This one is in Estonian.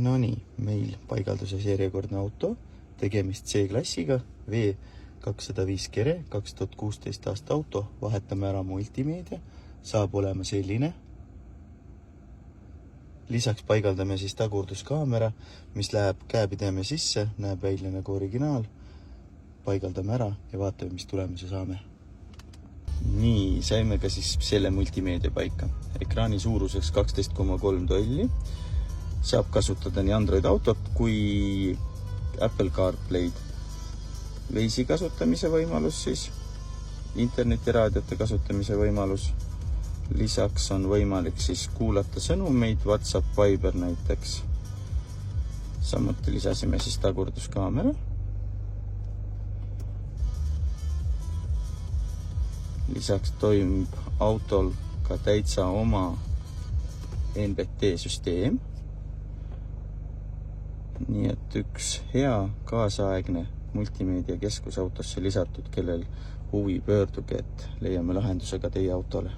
No nii, meil paigalduses järjekordne auto, tegemist C-klassiga, V205 Kere, 2016 aasta auto, vahetame ära multimeedia, saab olema selline. Lisaks paigaldame siis tagurduskaamera, mis läheb käepideme sisse, näeb välja nagu originaal. Paigaldame ära ja vaatame, mis tulemuse saame. Nii, saime ka siis selle multimeedia paika. Ekraani suuruseks 12,3 tolli. Saab kasutada nii Android autot kui Apple CarPlay'd. Waze'i kasutamise võimalus siis, internetiraadiote kasutamise võimalus. Lisaks on võimalik siis kuulata sõnumeid, WhatsApp, Viber näiteks. Samuti lisasime siis tagurduskaamera. Lisaks toimib autol ka täitsa oma NBT süsteem. Nii et üks hea kaasaegne multimeedia keskus autosse lisatud, kellel huvi pöörduge, et leiame lahenduse ka teie autole.